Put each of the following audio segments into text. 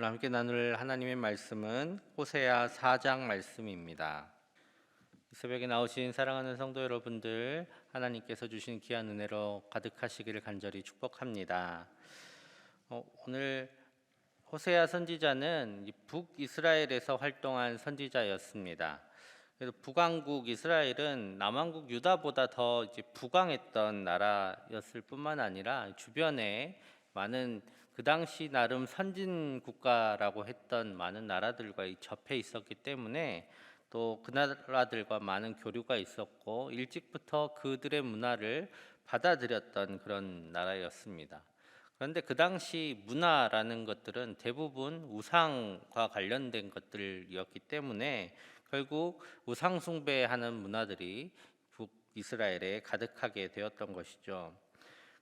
함께 나눌 하나님의 말씀은 호세아 4장 말씀입니다. 이 새벽에 나오신 사랑하는 성도 여러분들, 하나님께서 주신 귀한 은혜로 가득하시기를 간절히 축복합니다. 오늘 호세아 선지자는 북이스라엘에서 활동한 선지자였습니다. 그래서 북왕국 이스라엘은 남왕국 유다보다 더 부강했던 나라였을 뿐만 아니라 주변에 많은 그 당시 나름 선진 국가라고 했던 많은 나라들과 접해 있었기 때문에 또 그 나라들과 많은 교류가 있었고 일찍부터 그들의 문화를 받아들였던 그런 나라였습니다. 그런데 그 당시 문화라는 것들은 대부분 우상과 관련된 것들이었기 때문에 결국 우상 숭배하는 문화들이 북이스라엘에 가득하게 되었던 것이죠.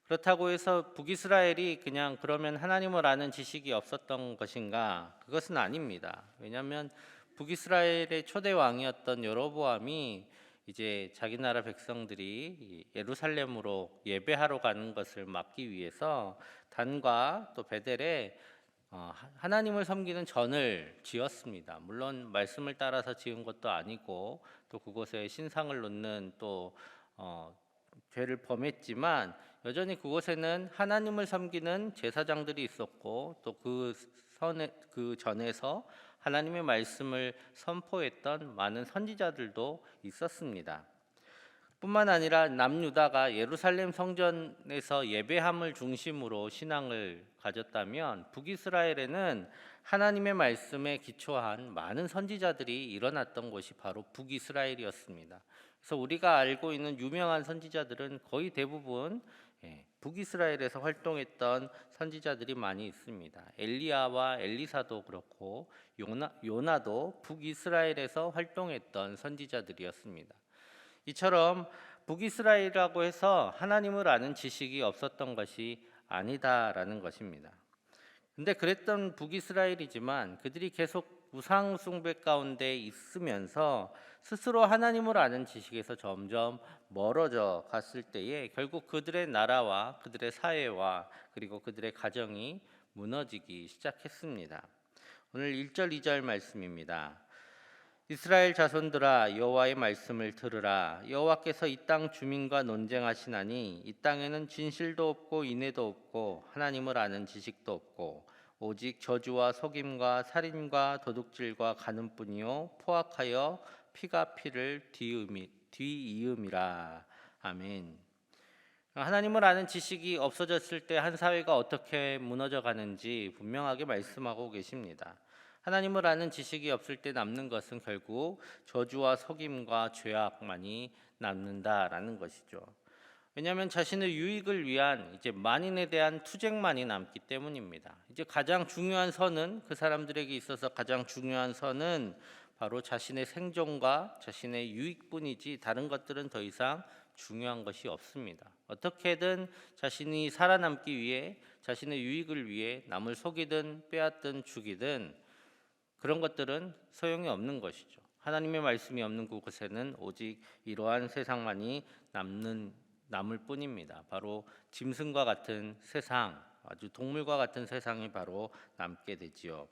그렇다고 해서 북이스라엘이 그냥 그러면 하나님을 아는 지식이 없었던 것인가? 그것은 아닙니다. 왜냐하면 북이스라엘의 초대 왕이었던 여로보암이 이제 자기 나라 백성들이 예루살렘으로 예배하러 가는 것을 막기 위해서 단과 또 베델에 하나님을 섬기는 전을 지었습니다. 물론 말씀을 따라서 지은 것도 아니고 또 그곳에 신상을 놓는 또 죄를 범했지만 여전히 그곳에는 하나님을 섬기는 제사장들이 있었고 또 그 전에서 하나님의 말씀을 선포했던 많은 선지자들도 있었습니다. 뿐만 아니라 남유다가 예루살렘 성전에서 예배함을 중심으로 신앙을 가졌다면 북이스라엘에는 하나님의 말씀에 기초한 많은 선지자들이 일어났던 곳이 바로 북이스라엘이었습니다. 그래서 우리가 알고 있는 유명한 선지자들은 거의 대부분 북이스라엘에서 활동했던 선지자들이 많이 있습니다. 엘리야와 엘리사도 그렇고 요나도 북이스라엘에서 활동했던 선지자들이었습니다. 이처럼 북이스라엘이라고 해서 하나님을 아는 지식이 없었던 것이 아니다라는 것입니다. 근데 그랬던 북이스라엘이지만 그들이 계속 우상 숭배 가운데 있으면서 스스로 하나님을 아는 지식에서 점점 멀어져 갔을 때에 결국 그들의 나라와 그들의 사회와 그리고 그들의 가정이 무너지기 시작했습니다. 오늘 1절 2절 말씀입니다. 이스라엘 자손들아 여호와의 말씀을 들으라. 여호와께서 이 땅 주민과 논쟁하시나니 이 땅에는 진실도 없고 인애도 없고 하나님을 아는 지식도 없고 오직 저주와 속임과 살인과 도둑질과 간음뿐이요 포악하여 피가 피를 뒤이음이라. 아멘. 하나님을 아는 지식이 없어졌을 때 한 사회가 어떻게 무너져 가는지 분명하게 말씀하고 계십니다. 하나님을 아는 지식이 없을 때 남는 것은 결국 저주와 속임과 죄악만이 남는다라는 것이죠. 왜냐하면 자신의 유익을 위한 만인에 대한 투쟁만이 남기 때문입니다. 가장 중요한 선은 그 사람들에게 있어서 가장 중요한 선은 바로 자신의 생존과 자신의 유익뿐이지 다른 것들은 더 이상 중요한 것이 없습니다. 어떻게든 자신이 살아남기 위해 자신의 유익을 위해 남을 속이든 빼앗든 죽이든 그런 것들은 소용이 없는 것이죠. 하나님의 말씀이 없는 그곳에는 오직 이러한 세상만이 남을 뿐입니다. 바로 짐승과 같은 세상, 아주 동물과 같은 세상이 바로 남게 되지요.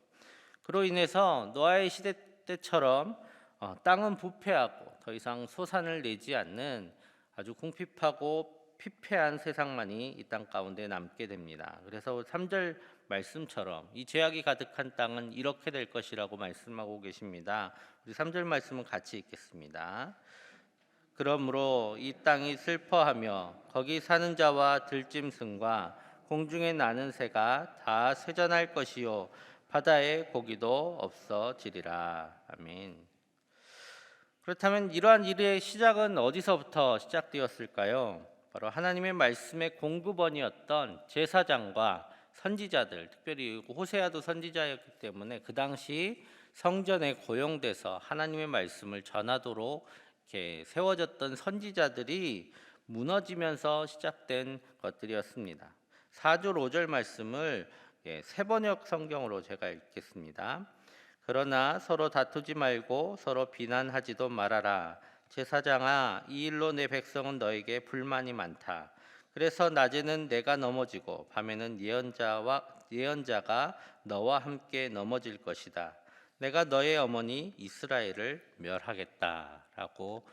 그로 인해서 노아의 시대 때처럼 땅은 부패하고 더 이상 소산을 내지 않는 아주 궁핍하고 피폐한 세상만이 이 땅 가운데 남게 됩니다. 그래서 3절 말씀처럼 이 죄악이 가득한 땅은 이렇게 될 것이라고 말씀하고 계십니다. 우리 3절 말씀은 같이 읽겠습니다. 그러므로 이 땅이 슬퍼하며 거기 사는 자와 들짐승과 공중에 나는 새가 다 쇠잔할 것이요 바다의 고기도 없어지리라. 아멘. 그렇다면 이러한 일의 시작은 어디서부터 시작되었을까요? 바로 하나님의 말씀의 공급원이었던 제사장과 선지자들, 특별히 호세아도 선지자였기 때문에 그 당시 성전에 고용돼서 하나님의 말씀을 전하도록 이렇게 세워졌던 선지자들이 무너지면서 시작된 것들이었습니다. 4절 5절 말씀을 세번역 성경으로 제가 읽겠습니다. 그러나 서로 다투지 말고 서로 비난하지도 말아라. 제사장아, 이 일로 내 백성은 너에게 불만이 많다. 그래서 낮에는 내가 넘어지고 밤에는 예언자가 너와 함께 넘어질 것이다. 내가 너의 어머니 이스라엘을 멸하겠다라고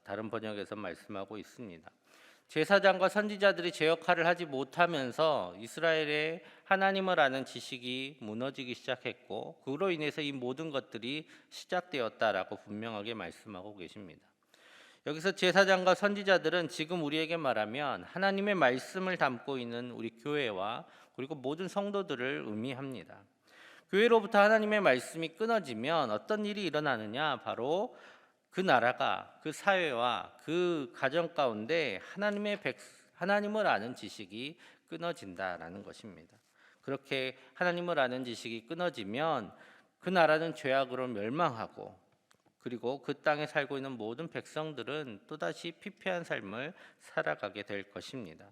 다른 번역에서 말씀하고 있습니다. 제사장과 선지자들이 제 역할을 하지 못하면서 이스라엘의 하나님을 아는 지식이 무너지기 시작했고, 그로 인해서 이 모든 것들이 시작되었다라고 분명하게 말씀하고 계십니다. 여기서 제사장과 선지자들은 지금 우리에게 말하면 하나님의 말씀을 담고 있는 우리 교회와 그리고 모든 성도들을 의미합니다. 교회로부터 하나님의 말씀이 끊어지면 어떤 일이 일어나느냐? 바로 그 나라가, 그 사회와 그 가정 가운데 하나님을 아는 지식이 끊어진다라는 것입니다. 그렇게 하나님을 아는 지식이 끊어지면 그 나라는 죄악으로 멸망하고, 그리고 그 땅에 살고 있는 모든 백성들은 또다시 피폐한 삶을 살아가게 될 것입니다.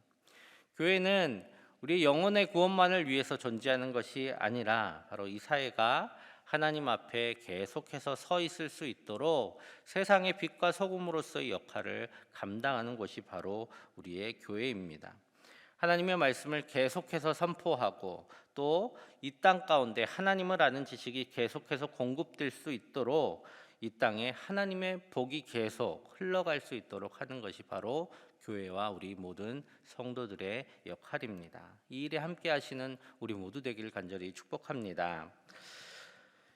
교회는 우리 영혼의 구원만을 위해서 존재하는 것이 아니라 바로 이 사회가 하나님 앞에 계속해서 서 있을 수 있도록 세상의 빛과 소금으로서의 역할을 감당하는 것이 바로 우리의 교회입니다. 하나님의 말씀을 계속해서 선포하고 또 이 땅 가운데 하나님을 아는 지식이 계속해서 공급될 수 있도록 이 땅에 하나님의 복이 계속 흘러갈 수 있도록 하는 것이 바로 교회와 우리 모든 성도들의 역할입니다. 이 일에 함께 하시는 우리 모두 되기를 간절히 축복합니다.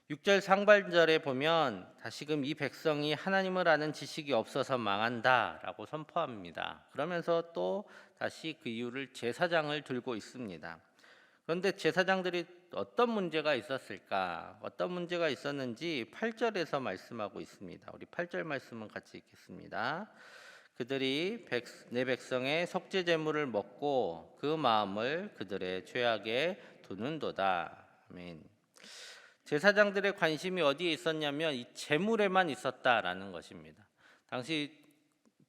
6절 상반절에 보면 다시금 이 백성이 하나님을 아는 지식이 없어서 망한다라고 선포합니다. 그러면서 또 다시 그 이유를 제사장을 들고 있습니다. 그런데 제사장들이 어떤 문제가 있었을까? 어떤 문제가 있었는지 8절에서 말씀하고 있습니다. 우리 8절 말씀은 같이 읽겠습니다. 그들이 내 백성의 속죄 제물을 먹고 그 마음을 그들의 죄악에 두는도다. 아멘. 제사장들의 관심이 어디에 있었냐면 이 제물에만 있었다라는 것입니다. 당시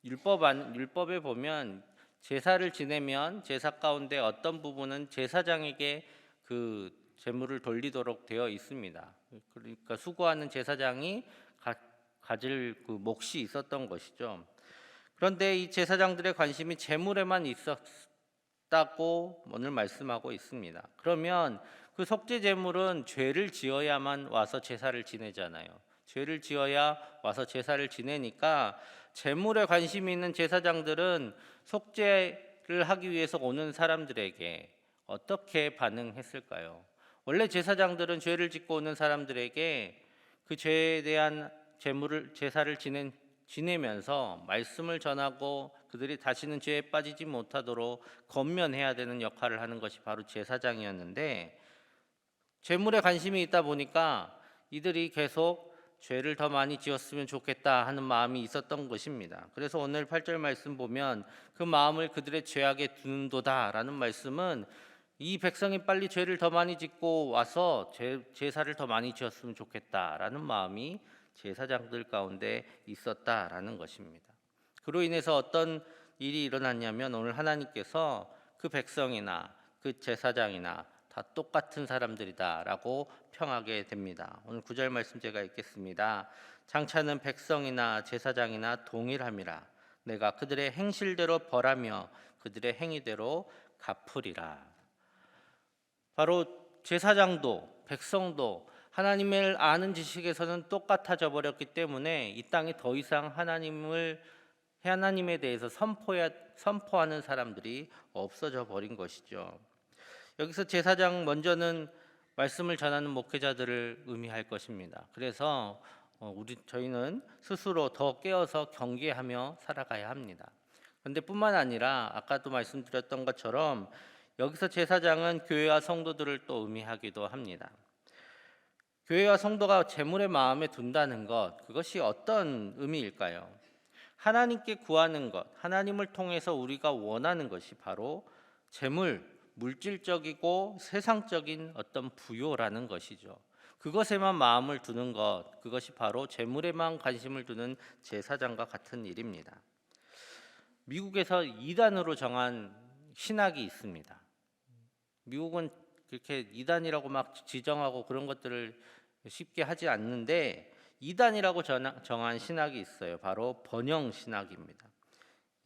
율법에 보면 제사를 지내면 제사 가운데 어떤 부분은 제사장에게 그 제물을 돌리도록 되어 있습니다. 그러니까 수고하는 제사장이 가질 그 몫이 있었던 것이죠. 그런데 이 제사장들의 관심이 제물에만 있었다고 오늘 말씀하고 있습니다. 그러면 그 속죄 제물은 죄를 지어야만 와서 제사를 지내잖아요. 죄를 지어야 와서 제사를 지내니까 제물에 관심이 있는 제사장들은 속죄를 하기 위해서 오는 사람들에게 어떻게 반응했을까요? 원래 제사장들은 죄를 짓고 오는 사람들에게 그 죄에 대한 제사를 지내면서 말씀을 전하고 그들이 다시는 죄에 빠지지 못하도록 권면해야 되는 역할을 하는 것이 바로 제사장이었는데, 제물에 관심이 있다 보니까 이들이 계속 죄를 더 많이 지었으면 좋겠다 하는 마음이 있었던 것입니다. 그래서 오늘 8절 말씀 보면 그 마음을 그들의 죄악에 두는도다라는 말씀은 이 백성이 빨리 죄를 더 많이 짓고 와서 제사를 더 많이 지었으면 좋겠다라는 마음이 제사장들 가운데 있었다라는 것입니다. 그로 인해서 어떤 일이 일어났냐면 오늘 하나님께서 그 백성이나 그 제사장이나 다 똑같은 사람들이다라고 평하게 됩니다. 오늘 9절 말씀 제가 읽겠습니다. 장차는 백성이나 제사장이나 동일함이라. 내가 그들의 행실대로 벌하며 그들의 행위대로 갚으리라. 바로 제사장도 백성도 하나님을 아는 지식에서는 똑같아져 버렸기 때문에 이 땅에 더 이상 하나님에 대해서 선포하는 사람들이 없어져 버린 것이죠. 여기서 제사장 먼저는 말씀을 전하는 목회자들을 의미할 것입니다. 그래서 저희는 스스로 더 깨어서 경계하며 살아가야 합니다. 그런데 뿐만 아니라 아까도 말씀드렸던 것처럼 여기서 제사장은 교회와 성도들을 또 의미하기도 합니다. 교회와 성도가 제물의 마음에 둔다는 것, 그것이 어떤 의미일까요? 하나님께 구하는 것, 하나님을 통해서 우리가 원하는 것이 바로 제물, 물질적이고 세상적인 어떤 부요라는 것이죠. 그것에만 마음을 두는 것, 그것이 바로 재물에만 관심을 두는 제사장과 같은 일입니다. 미국에서 이단으로 정한 신학이 있습니다. 미국은 그렇게 이단이라고 막 지정하고 그런 것들을 쉽게 하지 않는데 이단이라고 정한 신학이 있어요. 바로 번영 신학입니다.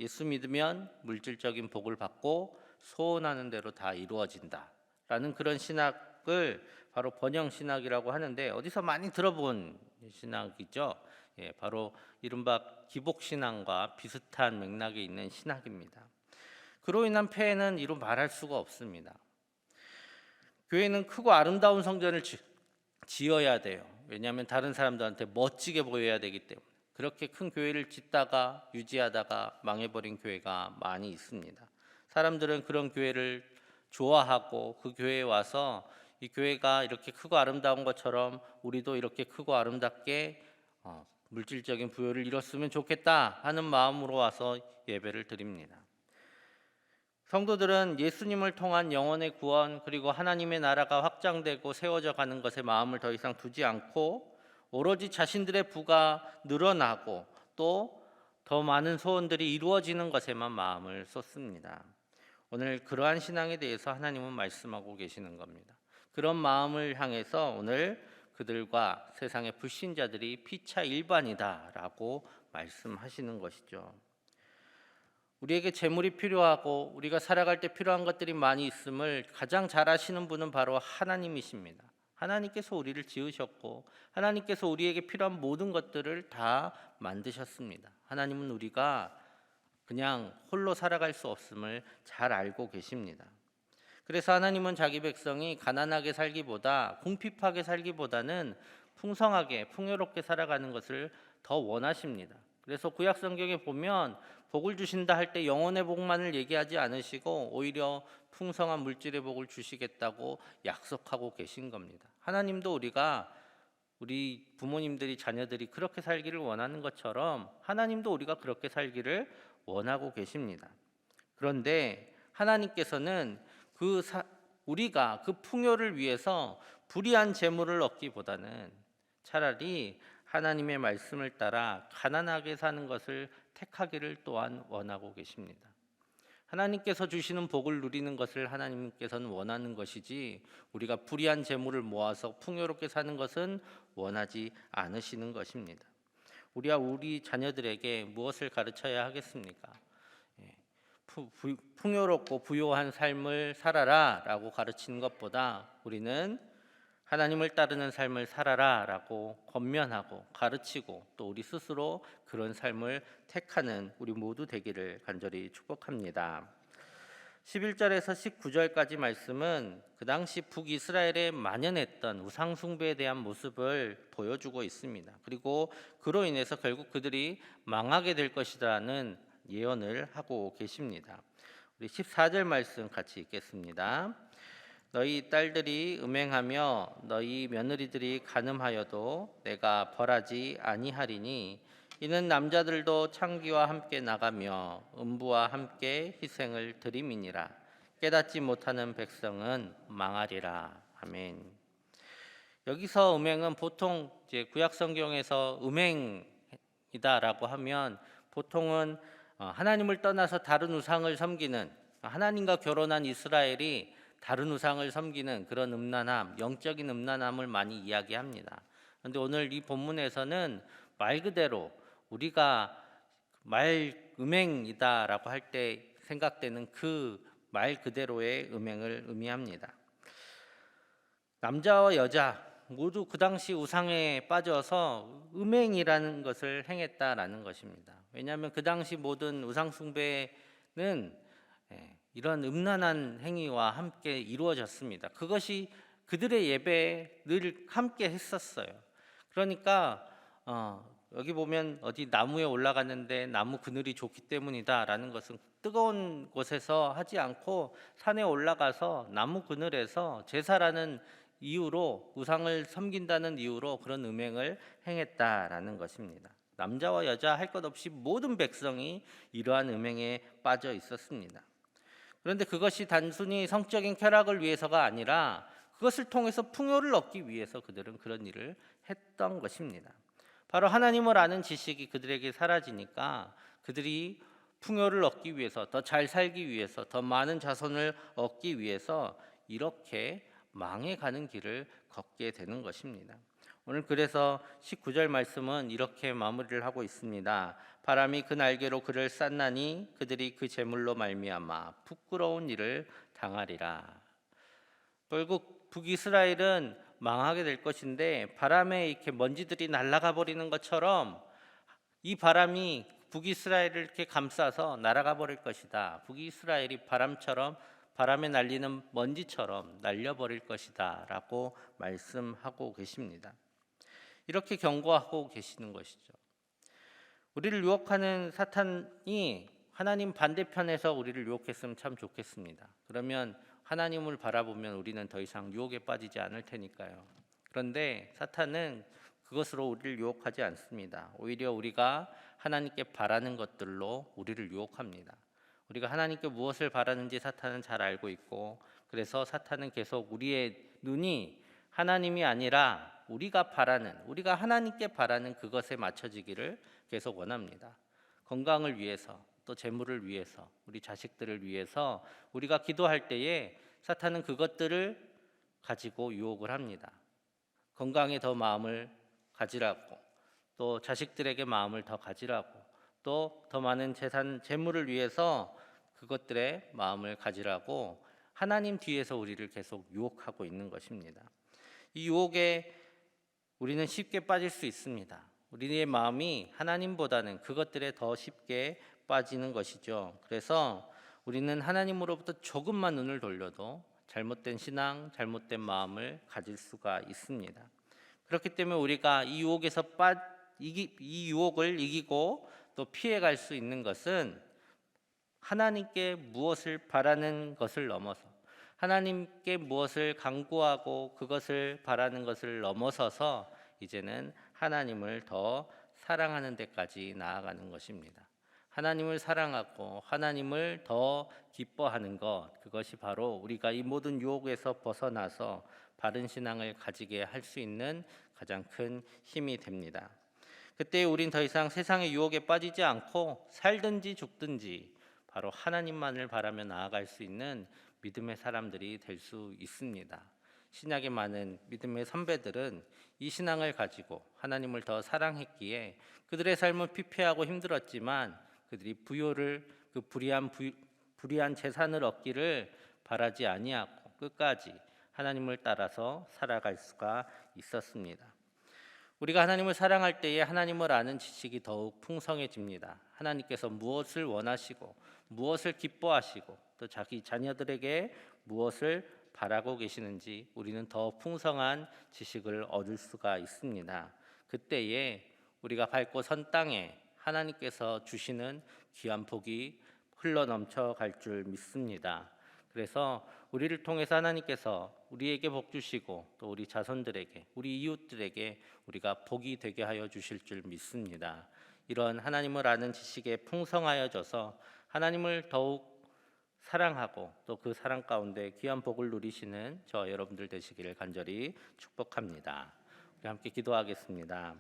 예수 믿으면 물질적인 복을 받고 소원하는 대로 다 이루어진다라는 그런 신학을 바로 번영 신학이라고 하는데, 어디서 많이 들어본 신학이죠. 바로 이른바 기복 신앙과 비슷한 맥락에 있는 신학입니다. 그로 인한 폐해는 이루 말할 수가 없습니다. 교회는 크고 아름다운 성전을 지어야 돼요. 왜냐하면 다른 사람들한테 멋지게 보여야 되기 때문에. 그렇게 큰 교회를 짓다가 유지하다가 망해버린 교회가 많이 있습니다. 사람들은 그런 교회를 좋아하고 그 교회에 와서 이 교회가 이렇게 크고 아름다운 것처럼 우리도 이렇게 크고 아름답게 물질적인 부여를 이뤘으면 좋겠다 하는 마음으로 와서 예배를 드립니다. 성도들은 예수님을 통한 영혼의 구원, 그리고 하나님의 나라가 확장되고 세워져 가는 것에 마음을 더 이상 두지 않고 오로지 자신들의 부가 늘어나고 또 더 많은 소원들이 이루어지는 것에만 마음을 쏟습니다. 오늘 그러한 신앙에 대해서 하나님은 말씀하고 계시는 겁니다. 그런 마음을 향해서 오늘 그들과 세상의 불신자들이 피차 일반이다라고 말씀하시는 것이죠. 우리에게 재물이 필요하고 우리가 살아갈 때 필요한 것들이 많이 있음을 가장 잘 아시는 분은 바로 하나님이십니다. 하나님께서 우리를 지으셨고 하나님께서 우리에게 필요한 모든 것들을 다 만드셨습니다. 하나님은 우리가 그냥 홀로 살아갈 수 없음을 잘 알고 계십니다. 그래서 하나님은 자기 백성이 가난하게 살기보다 궁핍하게 살기보다는 풍성하게 풍요롭게 살아가는 것을 더 원하십니다. 그래서 구약 성경에 보면 복을 주신다 할 때 영혼의 복만을 얘기하지 않으시고 오히려 풍성한 물질의 복을 주시겠다고 약속하고 계신 겁니다. 하나님도 우리 부모님들이 자녀들이 그렇게 살기를 원하는 것처럼 하나님도 우리가 그렇게 살기를 원하고 계십니다. 그런데 하나님께서는 우리가 그 풍요를 위해서 불의한 재물을 얻기보다는 차라리 하나님의 말씀을 따라 가난하게 사는 것을 택하기를 또한 원하고 계십니다. 하나님께서 주시는 복을 누리는 것을 하나님께서는 원하는 것이지 우리가 불의한 재물을 모아서 풍요롭게 사는 것은 원하지 않으시는 것입니다. 우리 자녀들에게 무엇을 가르쳐야 하겠습니까? 풍요롭고 부요한 삶을 살아라 라고 가르치는 것보다 우리는 하나님을 따르는 삶을 살아라 라고 권면하고 가르치고 또 우리 스스로 그런 삶을 택하는 우리 모두 되기를 간절히 축복합니다. 11절에서 19절까지 말씀은 그 당시 북이스라엘에 만연했던 우상 숭배에 대한 모습을 보여주고 있습니다. 그리고 그로 인해서 결국 그들이 망하게 될 것이라는 예언을 하고 계십니다. 우리 14절 말씀 같이 읽겠습니다. 너희 딸들이 음행하며 너희 며느리들이 간음하여도 내가 벌하지 아니하리니 이는 남자들도 창기와 함께 나가며 음부와 함께 희생을 드림이니라. 깨닫지 못하는 백성은 망하리라. 아멘. 여기서 음행은 보통 이제 구약 성경에서 음행이다라고 하면 보통은 하나님을 떠나서 다른 우상을 섬기는, 하나님과 결혼한 이스라엘이 다른 우상을 섬기는 그런 음란함, 영적인 음란함을 많이 이야기합니다. 그런데 오늘 이 본문에서는 말 그대로 우리가 음행이다라고 할 때 생각되는 그 말 그대로의 음행을 의미합니다. 남자와 여자 모두 그 당시 우상에 빠져서 음행이라는 것을 행했다라는 것입니다. 왜냐하면 그 당시 모든 우상 숭배는 이런 음란한 행위와 함께 이루어졌습니다. 그것이 그들의 예배에 늘 함께 했었어요. 그러니까 여기 보면 어디 나무에 올라갔는데 나무 그늘이 좋기 때문이다라는 것은 뜨거운 곳에서 하지 않고 산에 올라가서 나무 그늘에서 제사라는 이유로, 우상을 섬긴다는 이유로 그런 음행을 행했다라는 것입니다. 남자와 여자 할 것 없이 모든 백성이 이러한 음행에 빠져 있었습니다. 그런데 그것이 단순히 성적인 쾌락을 위해서가 아니라 그것을 통해서 풍요를 얻기 위해서 그들은 그런 일을 했던 것입니다. 바로 하나님을 아는 지식이 그들에게 사라지니까 그들이 풍요를 얻기 위해서, 더 잘 살기 위해서, 더 많은 자손을 얻기 위해서 이렇게 망해가는 길을 걷게 되는 것입니다. 오늘 그래서 19절 말씀은 이렇게 마무리를 하고 있습니다. 바람이 그 날개로 그를 쌌나니 그들이 그 재물로 말미암아 부끄러운 일을 당하리라. 결국 북이스라엘은 망하게 될 것인데, 바람에 이렇게 먼지들이 날아가 버리는 것처럼 이 바람이 북이스라엘을 이렇게 감싸서 날아가 버릴 것이다. 북이스라엘이 바람처럼, 바람에 날리는 먼지처럼 날려버릴 것이다 라고 말씀하고 계십니다. 이렇게 경고하고 계시는 것이죠. 우리를 유혹하는 사탄이 하나님 반대편에서 우리를 유혹했으면 참 좋겠습니다. 그러면 하나님을 바라보면 우리는 더 이상 유혹에 빠지지 않을 테니까요. 그런데 사탄은 그것으로 우리를 유혹하지 않습니다. 오히려 우리가 하나님께 바라는 것들로 우리를 유혹합니다. 우리가 하나님께 무엇을 바라는지 사탄은 잘 알고 있고, 그래서 사탄은 계속 우리의 눈이 하나님이 아니라 우리가 하나님께 바라는 그것에 맞춰지기를 계속 원합니다. 건강을 위해서, 또 재물을 위해서, 우리 자식들을 위해서 우리가 기도할 때에 사탄은 그것들을 가지고 유혹을 합니다. 건강에 더 마음을 가지라고, 또 자식들에게 마음을 더 가지라고, 또 더 많은 재물을 위해서 그것들의 마음을 가지라고 하나님 뒤에서 우리를 계속 유혹하고 있는 것입니다. 이 유혹에 우리는 쉽게 빠질 수 있습니다. 우리의 마음이 하나님보다는 그것들에 더 쉽게 빠지는 것이죠. 그래서 우리는 하나님으로부터 조금만 눈을 돌려도 잘못된 신앙, 잘못된 마음을 가질 수가 있습니다. 그렇기 때문에 우리가 이 유혹을 이기고 또 피해갈 수 있는 것은 하나님께 무엇을 바라는 것을 넘어서, 하나님께 무엇을 간구하고 그것을 바라는 것을 넘어서서 이제는 하나님을 더 사랑하는 데까지 나아가는 것입니다. 하나님을 사랑하고 하나님을 더 기뻐하는 것, 그것이 바로 우리가 이 모든 유혹에서 벗어나서 바른 신앙을 가지게 할 수 있는 가장 큰 힘이 됩니다. 그때 우린 더 이상 세상의 유혹에 빠지지 않고 살든지 죽든지 바로 하나님만을 바라며 나아갈 수 있는 믿음의 사람들이 될 수 있습니다. 신약의 많은 믿음의 선배들은 이 신앙을 가지고 하나님을 더 사랑했기에 그들의 삶은 피폐하고 힘들었지만 그들이 불의한 재산을 얻기를 바라지 아니하고 끝까지 하나님을 따라서 살아갈 수가 있었습니다. 우리가 하나님을 사랑할 때에 하나님을 아는 지식이 더욱 풍성해집니다. 하나님께서 무엇을 원하시고 무엇을 기뻐하시고 또 자기 자녀들에게 무엇을 바라고 계시는지 우리는 더 풍성한 지식을 얻을 수가 있습니다. 그때에 우리가 밟고 선 땅에 하나님께서 주시는 귀한 복이 흘러넘쳐 갈 줄 믿습니다. 그래서 우리를 통해서 하나님께서 우리에게 복 주시고 또 우리 자손들에게, 우리 이웃들에게 우리가 복이 되게 하여 주실 줄 믿습니다. 이런 하나님을 아는 지식에 풍성하여져서 하나님을 더욱 사랑하고 또 그 사랑 가운데 귀한 복을 누리시는 저 여러분들 되시기를 간절히 축복합니다. 우리 함께 기도하겠습니다.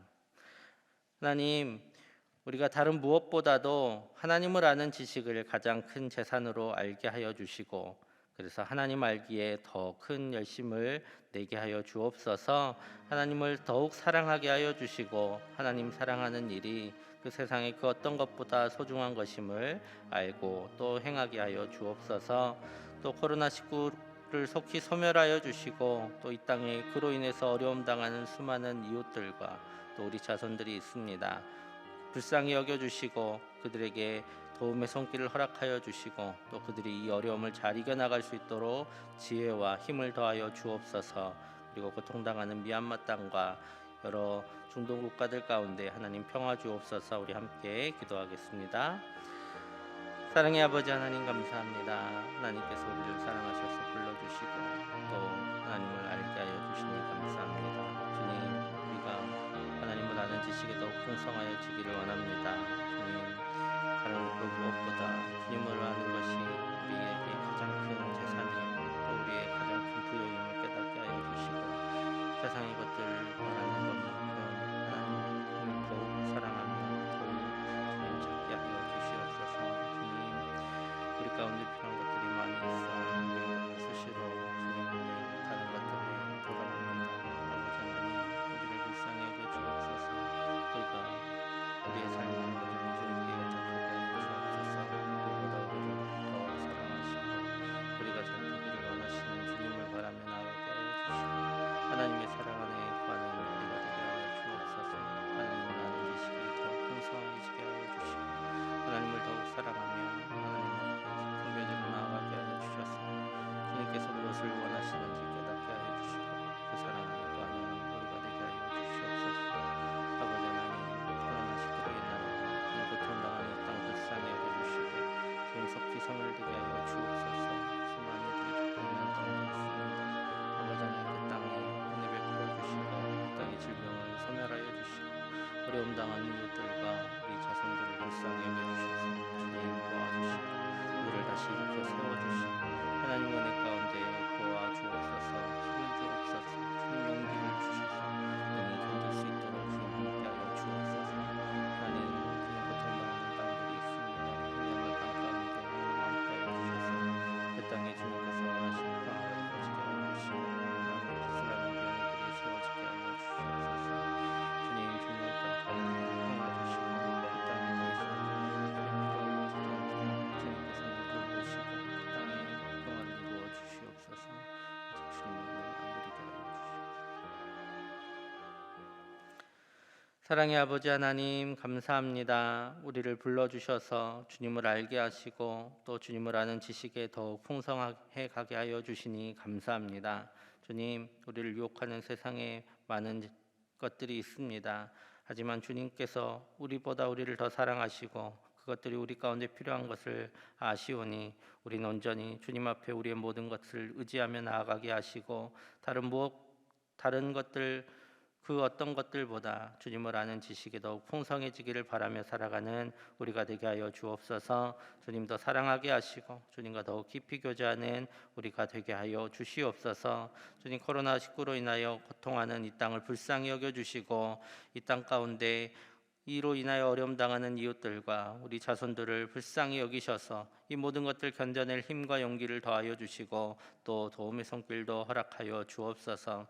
하나님, 우리가 다른 무엇보다도 하나님을 아는 지식을 가장 큰 재산으로 알게 하여 주시고, 그래서 하나님 알기에 더 큰 열심을 내게 하여 주옵소서. 하나님을 더욱 사랑하게 하여 주시고 하나님 사랑하는 일이 그 세상의 그 어떤 것보다 소중한 것임을 알고 또 행하게 하여 주옵소서. 또 코로나19를 속히 소멸하여 주시고 또 이 땅에 그로 인해서 어려움 당하는 수많은 이웃들과 또 우리 자손들이 있습니다. 불쌍히 여겨주시고 그들에게 도움의 손길을 허락하여 주시고 또 그들이 이 어려움을 잘 이겨나갈 수 있도록 지혜와 힘을 더하여 주옵소서. 그리고 고통당하는 미얀마 땅과 여러 중동 국가들 가운데 하나님 평화 주옵소서. 우리 함께 기도하겠습니다. 사랑의 아버지 하나님 감사합니다. 하나님께서 우리를 사랑하셔서 불러주시고 또 하나님을 알게 하여 주시니 감사합니다. 주님, 우리가 하나님을 아는 지식이 더욱 풍성하여지기를 원합니다. 주님, 다른 그 무엇보다 주님을 아는 것이 우리에게 가장 큰 재산이고 또 우리의 가장 큰 부여임을 깨닫게 하여 주시고 세상의 것들을 바라는 것만큼 하나님을 더욱 사랑하며 더욱 주님 찾게 하여 주시옵소서. 주님, 우리 가운데 필요한 것들이 많이 있어 우리는 수시로 주님을 다른 것들에 돌아갑니다. 아버지 하나님, 우리를 하나님의 사랑 안에 거하는 우리가 되게 하여 주옵소서. 하나님을 아는 지식이 더욱 풍성해지게 하여 주시고 하나님을 더욱 사랑하며 하나님 앞에 성교제로 나아가게 하여 주셔서 주님께서 무엇을 원하시는지 깨닫게 하여 주시고 그 사랑 안에 거하는 우리가 되게 하여 주시옵소서. 아버지 하나님, 코로나19로 인하여 주님 고통당하는 이 땅 불쌍히 여겨주시고 주님 속히 성을 되게 하여 주옵소서. 수많은 이들이 죽고 있는 땅도 있습니다. 아버지 하나님, 그 땅에 은혜 베풀어 주시고 그 땅의 질병을 소멸하여 주시고 어려움 당하는 이웃들과 우리 자손들을 불쌍히 여겨주셔서 주님 도와주시고 우리를 다시 일으켜 세워주시고 하나님 은혜 가운데 도와 주옵소서. 힘을 주옵소서. 주님 용기를 주셔서 능히 견딜 수 있도록 주님 함께하여 주옵소서. 하나님, 주님 고통당하는 땅들이 있습니다. 위험한 땅 가운데 하나님 함께하여 주셔서 그 땅에 주님께서 원하시는 평화가 이루어지게 하여 주시고 하나님 구슬하는 교회들이 세워지게 하여 주시옵소서. 주님 중동 땅 가운데 평화 주시고 그 땅에 더 이상 주님 필요 없지 않도록 주님께서 돌보시고 그 땅에 평화를 이루어 주시옵소서. 오직 주님의 은혜를 누리게 하여 주시옵소서. 사랑의 아버지 하나님, 감사합니다. 우리를 불러주셔서 주님을 알게 하시고 또 주님을 아는 지식에 더욱 풍성하게 가게 하여 주시니 감사합니다. 주님, 우리를 유혹하는 세상에 많은 것들이 있습니다. 하지만 주님께서 우리보다 우리를 더 사랑하시고 그것들이 우리 가운데 필요한 것을 아시오니 우리는 온전히 주님 앞에 우리의 모든 것을 의지하며 나아가게 하시고 다른 것들 그 어떤 것들보다 주님을 아는 지식이 더욱 풍성해지기를 바라며 살아가는 우리가 되게 하여 주옵소서. 주님 더 사랑하게 하시고 주님과 더욱 깊이 교제하는 우리가 되게 하여 주시옵소서. 주님, 코로나19로 인하여 고통하는 이 땅을 불쌍히 여겨주시고 이 땅 가운데 이로 인하여 어려움 당하는 이웃들과 우리 자손들을 불쌍히 여기셔서 이 모든 것들 견뎌낼 힘과 용기를 더하여 주시고 또 도움의 손길도 허락하여 주옵소서.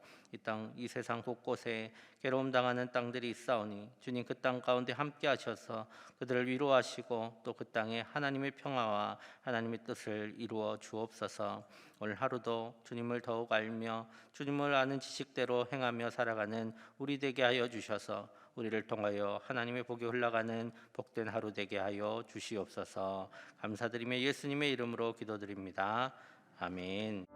이 세상 곳곳에 괴로움 당하는 땅들이 있사오니 주님 그 땅 가운데 함께 하셔서 그들을 위로하시고 또 그 땅에 하나님의 평화와 하나님의 뜻을 이루어 주옵소서. 오늘 하루도 주님을 더욱 알며 주님을 아는 지식대로 행하며 살아가는 우리 되게 하여 주셔서 우리를 통하여 하나님의 복이 흘러가는 복된 하루 되게 하여 주시옵소서. 감사드리며 예수님의 이름으로 기도드립니다. 아멘.